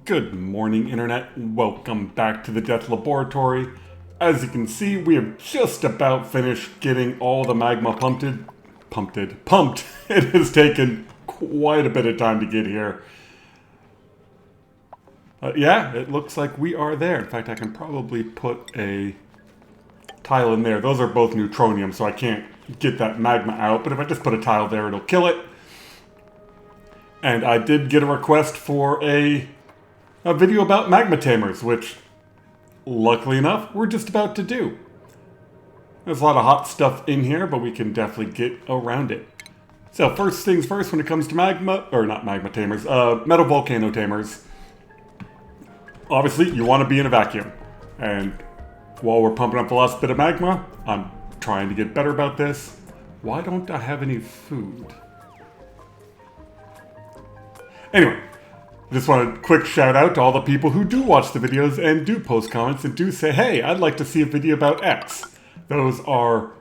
Good morning, Internet. Welcome back to the Death Laboratory. As you can see, we have just about finished getting all the magma pumped. It has taken quite a bit of time to get here. Yeah, it looks like we are there. In fact, I can probably put a tile in there. Those are both neutronium, so I can't get that magma out. But if I just put a tile there, it'll kill it. And I did get a request for a video about magma tamers, which, luckily enough, we're just about to do. There's a lot of hot stuff in here, but we can definitely get around it. So first things first, when it comes to magma, or not magma tamers, metal volcano tamers, obviously you want to be in a vacuum. And while we're pumping up the last bit of magma, I'm trying to get better about this. Why don't I have any food? Anyway, just want a quick shout out to all the people who do watch the videos and do post comments and do say, hey, I'd like to see a video about X. Those are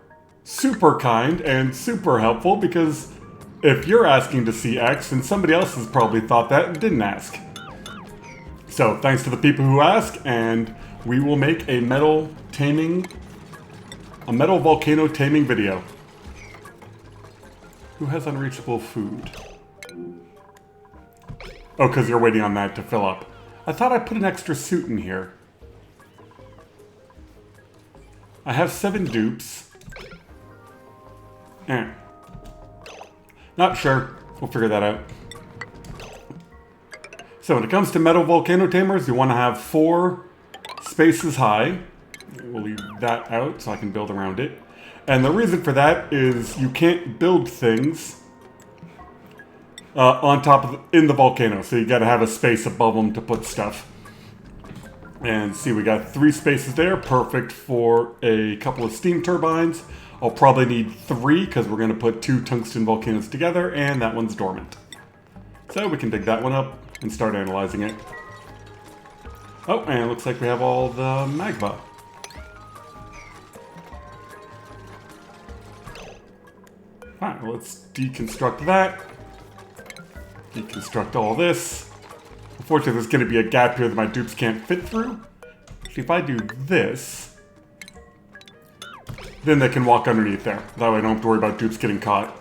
super kind and super helpful because if you're asking to see X, then somebody else has probably thought that and didn't ask. So thanks to the people who ask, and we will make a metal volcano taming video. Who has unreachable food? Oh, because you're waiting on that to fill up. I thought I put an extra suit in here. I have 7 dupes. Not sure. We'll figure that out. So when it comes to metal volcano tamers, you want to have 4 spaces high. We'll leave that out so I can build around it. And the reason for that is you can't build things on top of in the volcano, so you got to have a space above them to put stuff. And see, we got 3 spaces there, perfect for a couple of steam turbines. I'll probably need 3 because we're going to put 2 tungsten volcanoes together, and that one's dormant. So we can dig that one up and start analyzing it. Oh, and it looks like we have all the magma. Alright, well, let's deconstruct that. Deconstruct all this. Unfortunately, there's going to be a gap here that my dupes can't fit through. Actually, if I do this, then they can walk underneath there. That way I don't have to worry about dupes getting caught.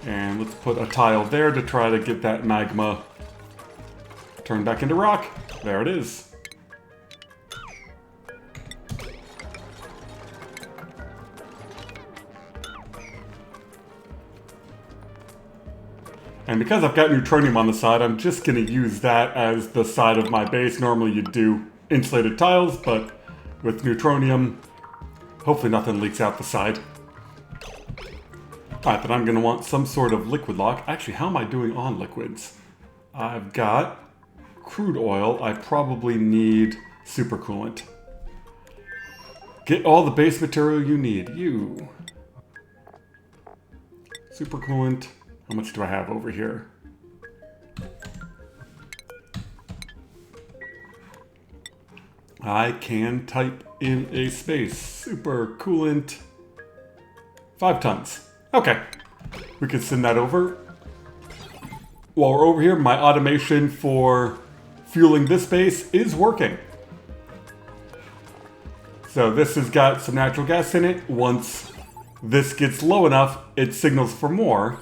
And let's put a tile there to try to get that magma turned back into rock. There it is. And because I've got neutronium on the side, I'm just going to use that as the side of my base. Normally you'd do insulated tiles, but with neutronium, hopefully nothing leaks out the side. Alright, then I'm going to want some sort of liquid lock. Actually, how am I doing on liquids? I've got crude oil. I probably need supercoolant. Get all the base material you need. Supercoolant. How much do I have over here? I can type in a space. Super coolant. 5 tons. Okay. We can send that over. While we're over here, my automation for fueling this base is working. So this has got some natural gas in it. Once this gets low enough, it signals for more.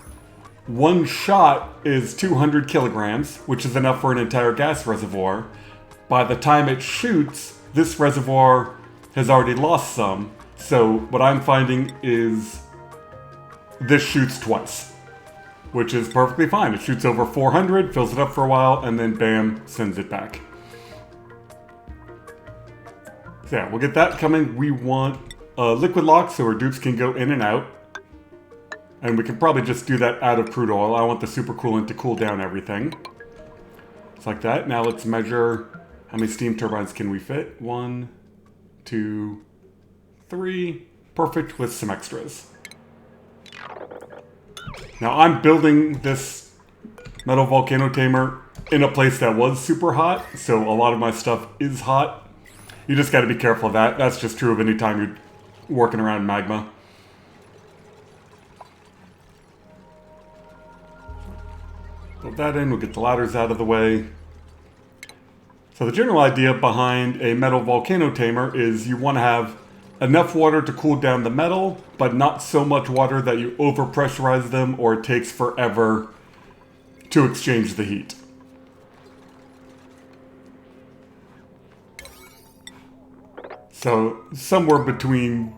1 shot is 200 kilograms, which is enough for an entire gas reservoir. By the time it shoots, this reservoir has already lost some. So what I'm finding is this shoots twice, which is perfectly fine. It shoots over 400, fills it up for a while, and then bam, sends it back. So yeah, we'll get that coming. We want a liquid lock so our dupes can go in and out. And we can probably just do that out of crude oil. I want the supercoolant to cool down everything. Just like that. Now let's measure how many steam turbines can we fit. 1, 2, 3. Perfect with some extras. Now I'm building this metal volcano tamer in a place that was super hot. So a lot of my stuff is hot. You just got to be careful of that. That's just true of any time you're working around magma. Put that in, we'll get the ladders out of the way. So the general idea behind a metal volcano tamer is you want to have enough water to cool down the metal, but not so much water that you overpressurize them or it takes forever to exchange the heat. So somewhere between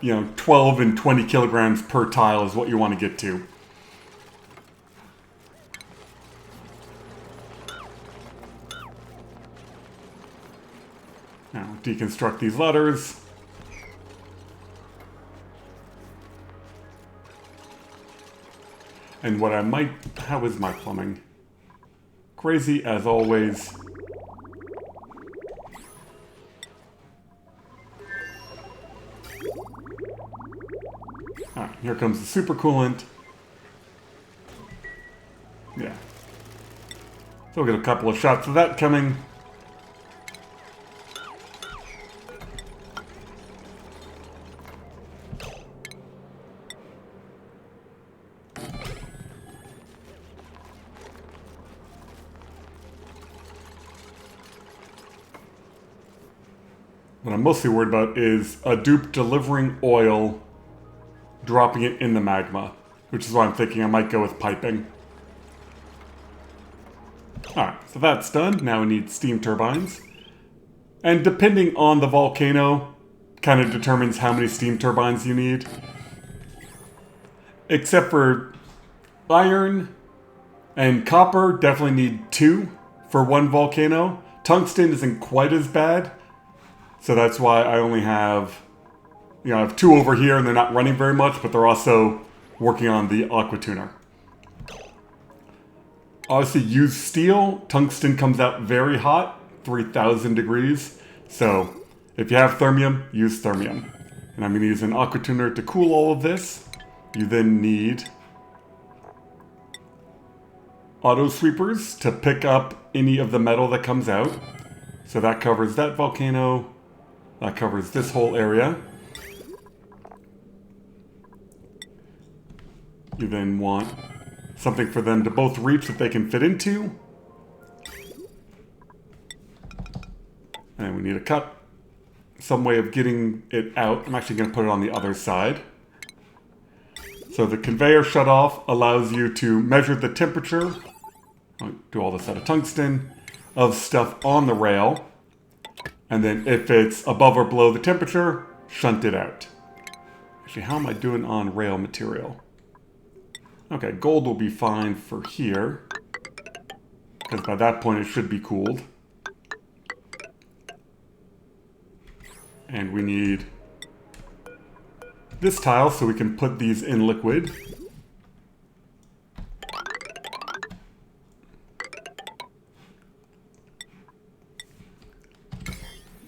12 and 20 kilograms per tile is what you want to get to. Now deconstruct these letters. And what I might... How is my plumbing? Crazy as always. Alright, here comes the supercoolant. Yeah. So we'll get a couple of shots of that coming. What I'm mostly worried about is a dupe delivering oil, dropping it in the magma, which is why I'm thinking I might go with piping. Alright, so that's done. Now we need steam turbines. And depending on the volcano, kind of determines how many steam turbines you need. Except for iron and copper, definitely need 2 for one volcano. Tungsten isn't quite as bad. So that's why I only have, I have 2 over here and they're not running very much, but they're also working on the aqua tuner. Obviously use steel. Tungsten comes out very hot, 3,000 degrees. So if you have thermium, use thermium. And I'm going to use an aqua tuner to cool all of this. You then need auto sweepers to pick up any of the metal that comes out. So that covers that volcano. That covers this whole area. You then want something for them to both reach that they can fit into. And we need a cut. Some way of getting it out. I'm actually going to put it on the other side. So the conveyor shutoff allows you to measure the temperature. I'll do all this out of tungsten. Of stuff on the rail. And then if it's above or below the temperature, shunt it out. Actually, how am I doing on rail material? Okay, gold will be fine for here. Because by that point it should be cooled. And we need this tile so we can put these in liquid.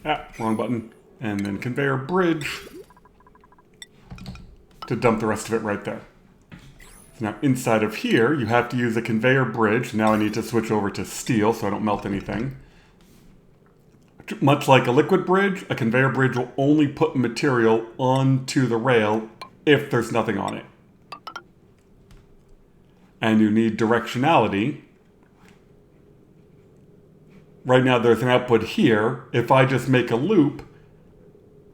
Ah, wrong button. And then conveyor bridge to dump the rest of it right there. So now inside of here, you have to use a conveyor bridge. Now I need to switch over to steel so I don't melt anything. Much like a liquid bridge, a conveyor bridge will only put material onto the rail if there's nothing on it. And you need directionality. Right now there's an output here. If I just make a loop,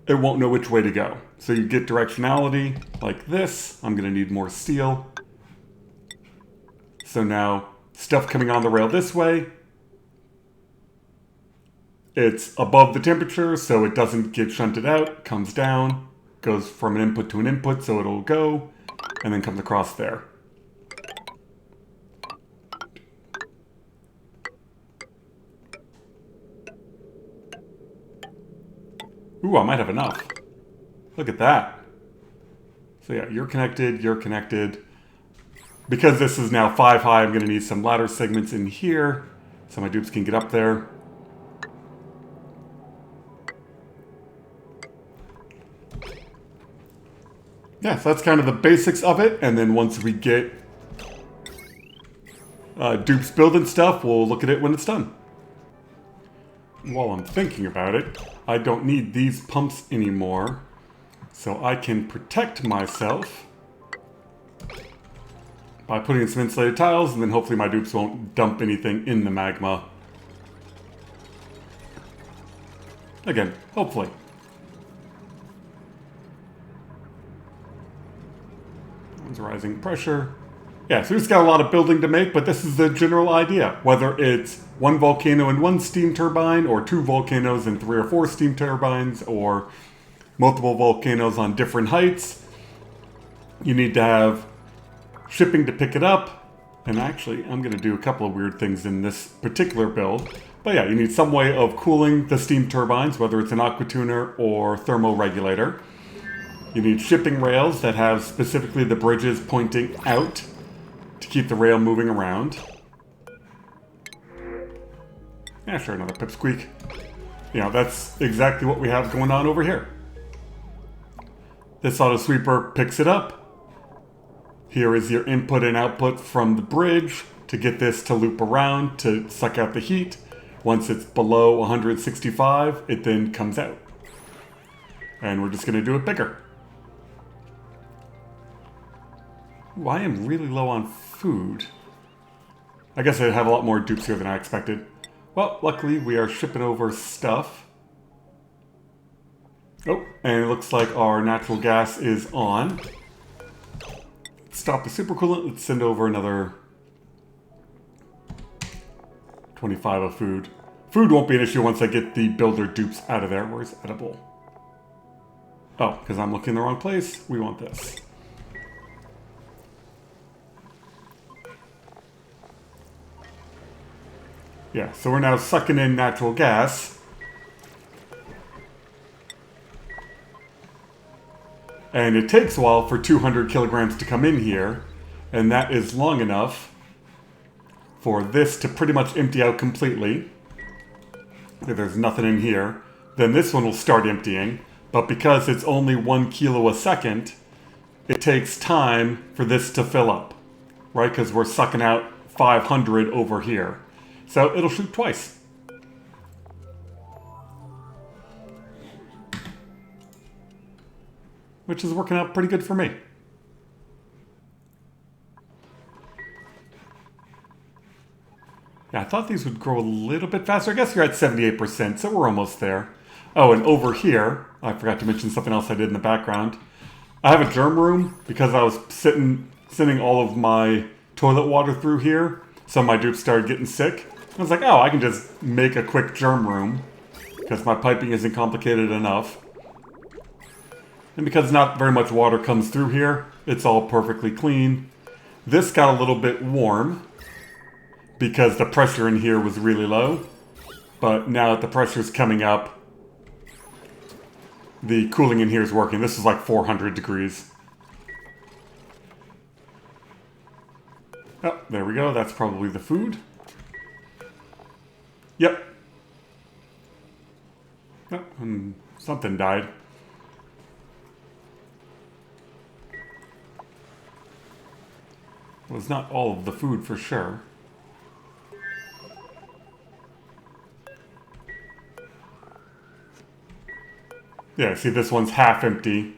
it won't know which way to go. So you get directionality like this. I'm going to need more steel. So now stuff coming on the rail this way, it's above the temperature so it doesn't get shunted out, comes down, goes from an input to an input so it'll go, and then comes across there. Ooh, I might have enough. Look at that. So yeah, you're connected, you're connected. Because this is now 5 high, I'm going to need some ladder segments in here so my dupes can get up there. Yeah, so that's kind of the basics of it. And then once we get dupes building stuff, we'll look at it when it's done. While I'm thinking about it, I don't need these pumps anymore. So I can protect myself by putting in some insulated tiles, and then hopefully my dupes won't dump anything in the magma. Again, hopefully. One's rising pressure. Yeah, so we've just got a lot of building to make, but this is the general idea. Whether it's one volcano and one steam turbine, or two volcanoes and 3 or 4 steam turbines, or multiple volcanoes on different heights, you need to have shipping to pick it up. And actually, I'm going to do a couple of weird things in this particular build. But yeah, you need some way of cooling the steam turbines, whether it's an aqua tuner or thermoregulator. You need shipping rails that have specifically the bridges pointing out to keep the rail moving around. Yeah, sure, another pipsqueak. You know, that's exactly what we have going on over here. This auto sweeper picks it up. Here is your input and output from the bridge to get this to loop around to suck out the heat. Once it's below 165, it then comes out. And we're just going to do it bigger. Ooh, I am really low on food. I guess I have a lot more dupes here than I expected. Well, luckily we are shipping over stuff. Oh, and it looks like our natural gas is on. Stop the supercoolant. Let's send over another 25 of food. Food won't be an issue once I get the builder dupes out of there. Where's edible? Oh, because I'm looking in the wrong place. We want this. Yeah, so we're now sucking in natural gas. And it takes a while for 200 kilograms to come in here. And that is long enough for this to pretty much empty out completely. If there's nothing in here, then this one will start emptying. But because it's only 1 kilo a second, it takes time for this to fill up. Right? Because we're sucking out 500 over here. So it'll shoot twice. Which is working out pretty good for me. Yeah, I thought these would grow a little bit faster. I guess you're at 78%, so we're almost there. Oh, and over here, I forgot to mention something else I did in the background. I have a germ room because I was sending all of my toilet water through here. So my dupes started getting sick. I was like, oh, I can just make a quick germ room because my piping isn't complicated enough. And because not very much water comes through here, it's all perfectly clean. This got a little bit warm because the pressure in here was really low. But now that the pressure's coming up, the cooling in here is working. This is like 400 degrees. Oh, there we go. That's probably the food. Yep. Oh, and something died. It was not all of the food for sure. Yeah, see this one's half empty.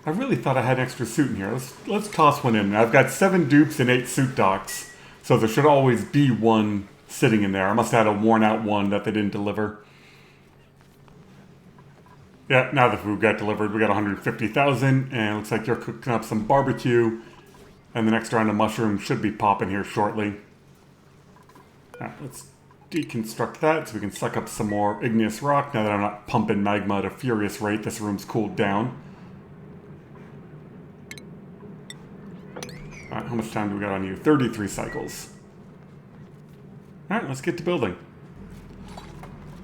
I really thought I had an extra suit in here. Let's toss one in. I've got 7 dupes and 8 suit docks. So there should always be one sitting in there. I must have had a worn out one that they didn't deliver. Yeah, now the food got delivered. We got 150,000 and it looks like you're cooking up some barbecue. And the next round of mushrooms should be popping here shortly. Alright, let's deconstruct that so we can suck up some more igneous rock. Now that I'm not pumping magma at a furious rate, this room's cooled down. Alright, how much time do we got on you? 33 cycles. Alright, let's get to building.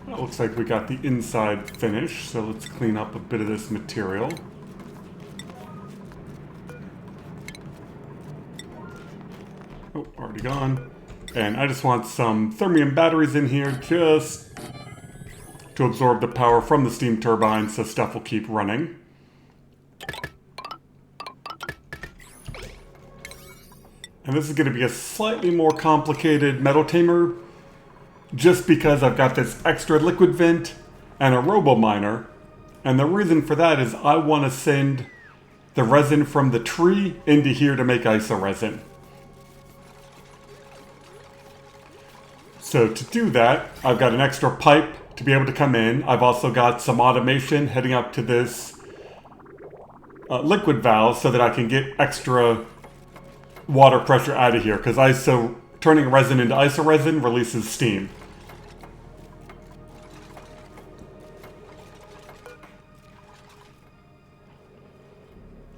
Well, looks like we got the inside finished, so let's clean up a bit of this material. Oh, already gone. And I just want some thermium batteries in here just to absorb the power from the steam turbine so stuff will keep running. And this is going to be a slightly more complicated metal tamer just because I've got this extra liquid vent and a robo miner. And the reason for that is I want to send the resin from the tree into here to make iso resin. So to do that, I've got an extra pipe to be able to come in. I've also got some automation heading up to this liquid valve so that I can get extra water pressure out of here, because turning resin into isoresin releases steam.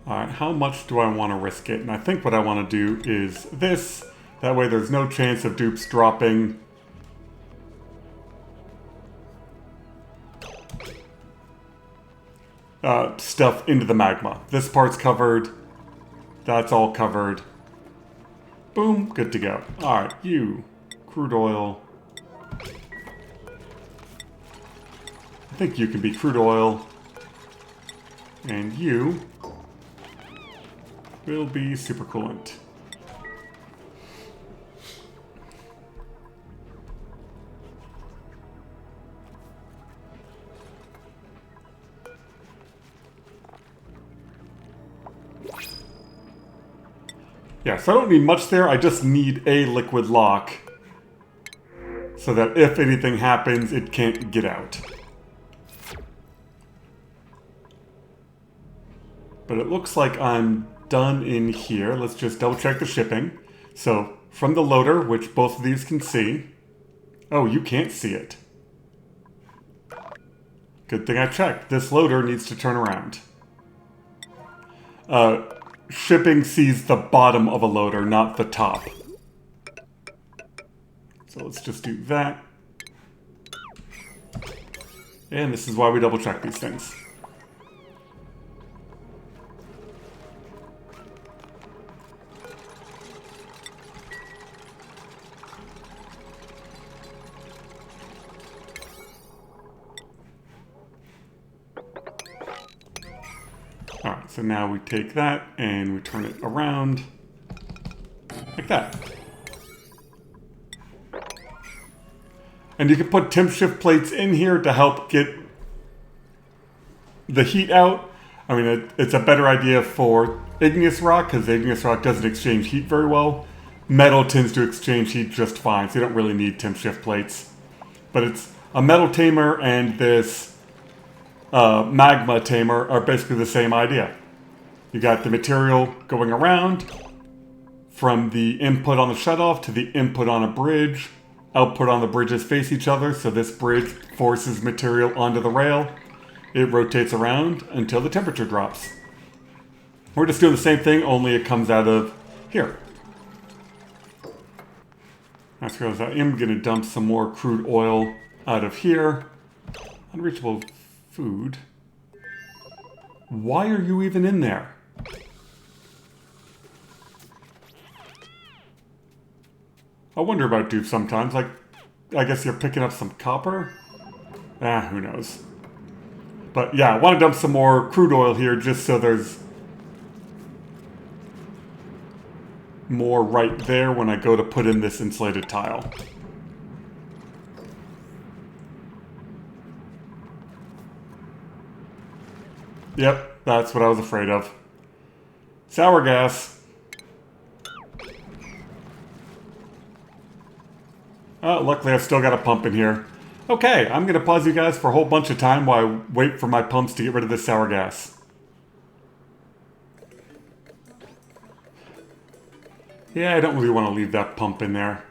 Alright, how much do I want to risk it? And I think what I want to do is this. That way there's no chance of dupes dropping stuff into the magma. This part's covered. That's all covered. Boom, good to go. Alright, you. Crude oil. I think you can be crude oil. And you will be supercoolant. Yeah, so I don't need much there, I just need a liquid lock so that if anything happens, it can't get out. But it looks like I'm done in here. Let's just double check the shipping. So, from the loader, which both of these can see. Oh, you can't see it. Good thing I checked. This loader needs to turn around. Shipping sees the bottom of a loader, not the top. So let's just do that. And this is why we double check these things. Alright, so now we take that and we turn it around like that. And you can put temp shift plates in here to help get the heat out. I mean, it's a better idea for igneous rock because igneous rock doesn't exchange heat very well. Metal tends to exchange heat just fine, so you don't really need temp shift plates. But it's a metal tamer and this magma tamer are basically the same idea. You got the material going around from the input on the shutoff to the input on a bridge. Output on the bridges face each other, so this bridge forces material onto the rail. It rotates around until the temperature drops. We're just doing the same thing, only it comes out of here. That's because I am going to dump some more crude oil out of here. Unreachable food. Why are you even in there? I wonder about dupes sometimes. Like, I guess you're picking up some copper? Who knows. But yeah, I want to dump some more crude oil here just so there's more right there when I go to put in this insulated tile. Yep, that's what I was afraid of. Sour gas. Oh, luckily I've still got a pump in here. Okay, I'm going to pause you guys for a whole bunch of time while I wait for my pumps to get rid of this sour gas. Yeah, I don't really want to leave that pump in there.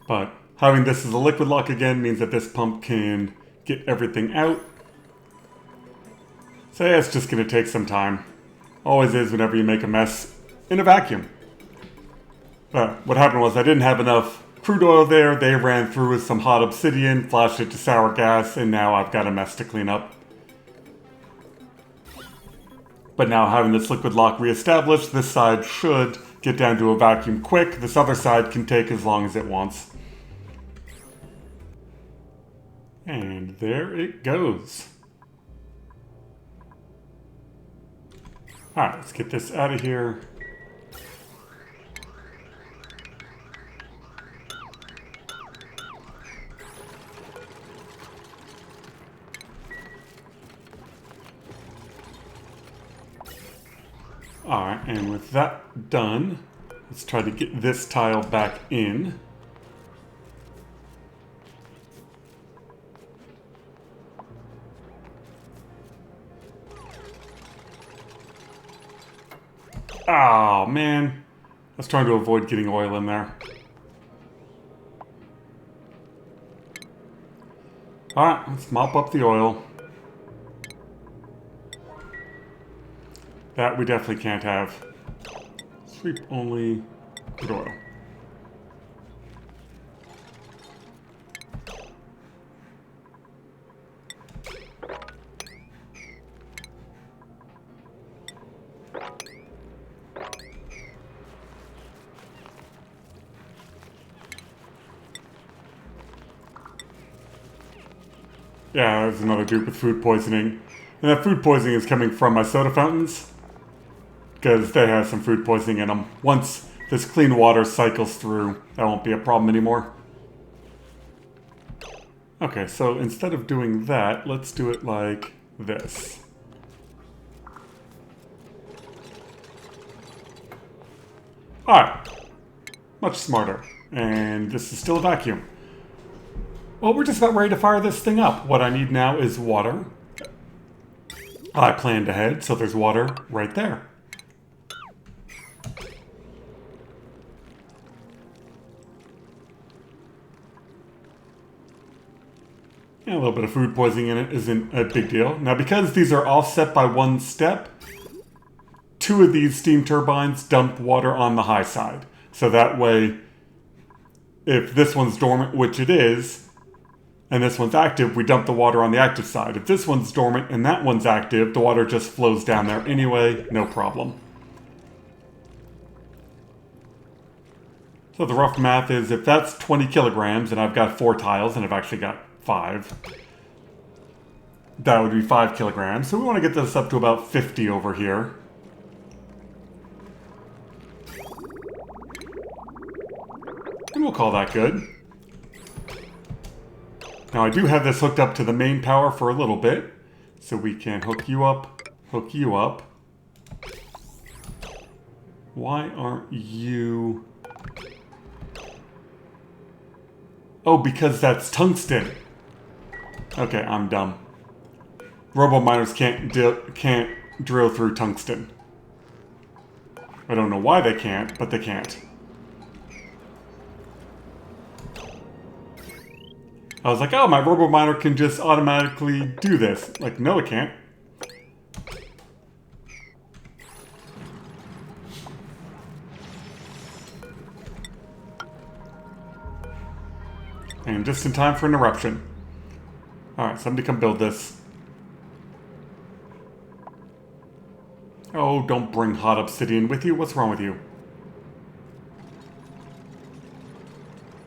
But having this as a liquid lock again means that this pump can get everything out. So yeah, it's just going to take some time. Always is whenever you make a mess in a vacuum. But what happened was I didn't have enough crude oil there. They ran through with some hot obsidian, flashed it to sour gas, and now I've got a mess to clean up. But now having this liquid lock reestablished, this side should get down to a vacuum quick. This other side can take as long as it wants. And there it goes. Alright, let's get this out of here. Alright, and with that done, let's try to get this tile back in. Oh, man. I was trying to avoid getting oil in there. Alright, let's mop up the oil. That we definitely can't have. Sweep only good oil. Yeah, there's another dude with food poisoning. And that food poisoning is coming from my soda fountains, because they have some food poisoning in them. Once this clean water cycles through, that won't be a problem anymore. Okay, so instead of doing that, let's do it like this. Alright. Much smarter. And this is still a vacuum. Well, we're just about ready to fire this thing up. What I need now is water. I planned ahead, so there's water right there. Yeah, a little bit of food poisoning in it isn't a big deal. Now, because these are offset by one step, 2 of these steam turbines dump water on the high side. So that way, if this one's dormant, which it is, and this one's active, we dump the water on the active side. If this one's dormant and that one's active, the water just flows down there anyway, no problem. So the rough math is if that's 20 kilograms and I've got 4 tiles and I've actually got 5, that would be 5 kilograms. So we want to get this up to about 50 over here. And we'll call that good. Now I do have this hooked up to the main power for a little bit, so we can hook you up. Why aren't you... Oh, because that's tungsten. Okay, I'm dumb. Robo miners can't drill through tungsten. I don't know why they can't, but they can't. I was like, oh, my robo miner can just automatically do this. Like, no, it can't. And just in time for an eruption. Alright, somebody come build this. Oh, don't bring hot obsidian with you. What's wrong with you?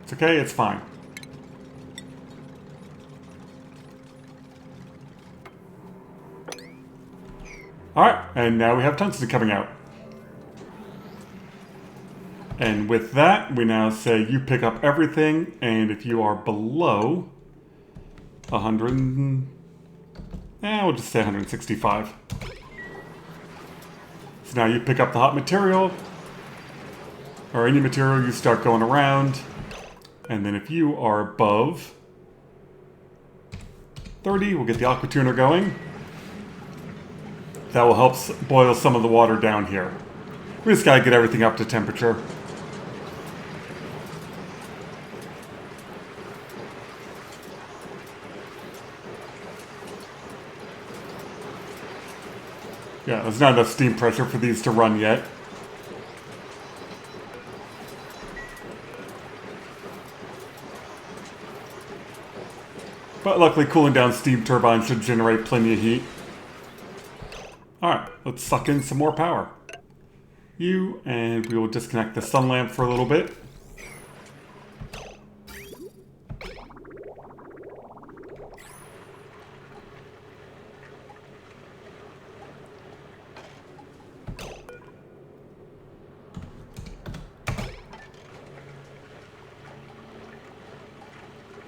It's okay, it's fine. Alright, and now we have tungsten coming out. And with that, we now say you pick up everything, and if you are below 100, we'll just say 165. So now you pick up the hot material, or any material, you start going around, and then if you are above 30, we'll get the aqua tuner going. That will help boil some of the water down here. We just gotta get everything up to temperature. Yeah, there's not enough steam pressure for these to run yet. But luckily, cooling down steam turbines should generate plenty of heat. Alright, let's suck in some more power. And we will disconnect the sun lamp for a little bit.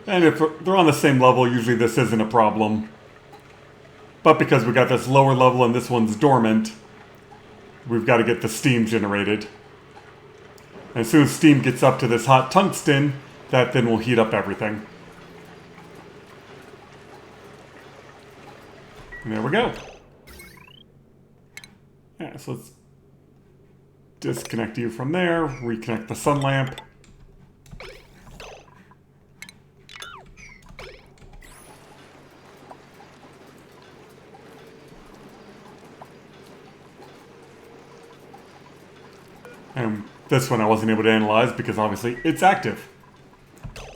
And if they're on the same level, usually this isn't a problem. But because we got this lower level and this one's dormant, we've got to get the steam generated. And as soon as steam gets up to this hot tungsten, that then will heat up everything. And there we go. Yeah, so let's disconnect you from there, reconnect the sun lamp. And this one I wasn't able to analyze because obviously it's active.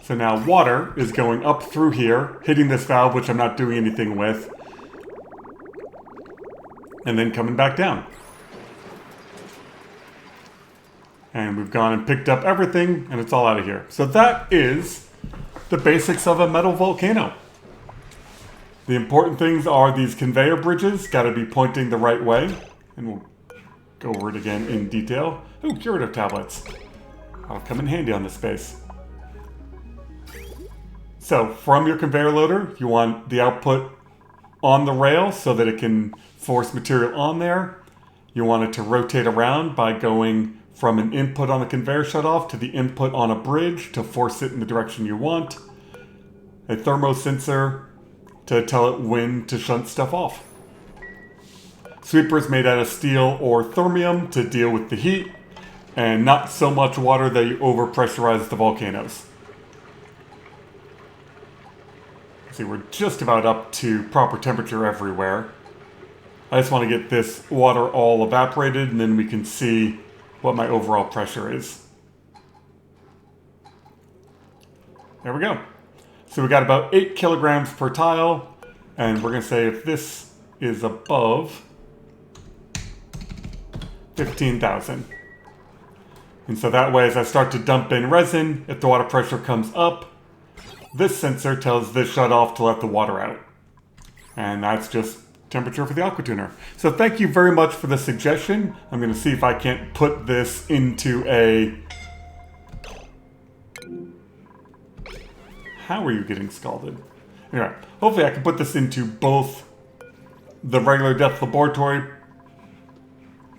So now water is going up through here, hitting this valve, which I'm not doing anything with, and then coming back down. And we've gone and picked up everything, and it's all out of here. So that is the basics of a metal volcano. The important things are these conveyor bridges, got to be pointing the right way, and we'll go over it again in detail. Ooh, curative tablets. That'll come in handy on this space. So, from your conveyor loader, you want the output on the rail so that it can force material on there. You want it to rotate around by going from an input on the conveyor shutoff to the input on a bridge to force it in the direction you want. A thermosensor to tell it when to shunt stuff off. Sweepers made out of steel or thermium to deal with the heat, and not so much water that you overpressurize the volcanoes. See, we're just about up to proper temperature everywhere. I just want to get this water all evaporated, and then we can see what my overall pressure is. There we go. So we got about 8 kilograms per tile, and we're going to say if this is above 15,000. And so that way, as I start to dump in resin, if the water pressure comes up, this sensor tells this shutoff to let the water out. And that's just temperature for the aqua tuner. So thank you very much for the suggestion. I'm going to see if I can't put this into a... How are you getting scalded? Anyway, hopefully I can put this into both the regular Death Laboratory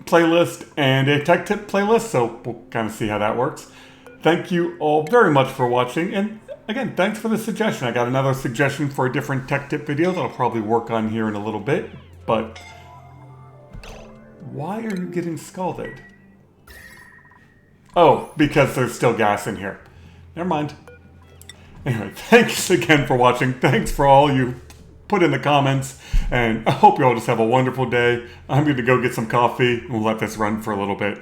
playlist and a tech tip playlist, so we'll kind of see how that works. Thank you all very much for watching, and again, thanks for the suggestion. I got another suggestion for a different tech tip video that I'll probably work on here in a little bit, but why are you getting scalded? Oh, because there's still gas in here. Never mind. Anyway, thanks again for watching. Thanks for all you put in the comments, and I hope you all just have a wonderful day. I'm going to go get some coffee, and we'll let this run for a little bit.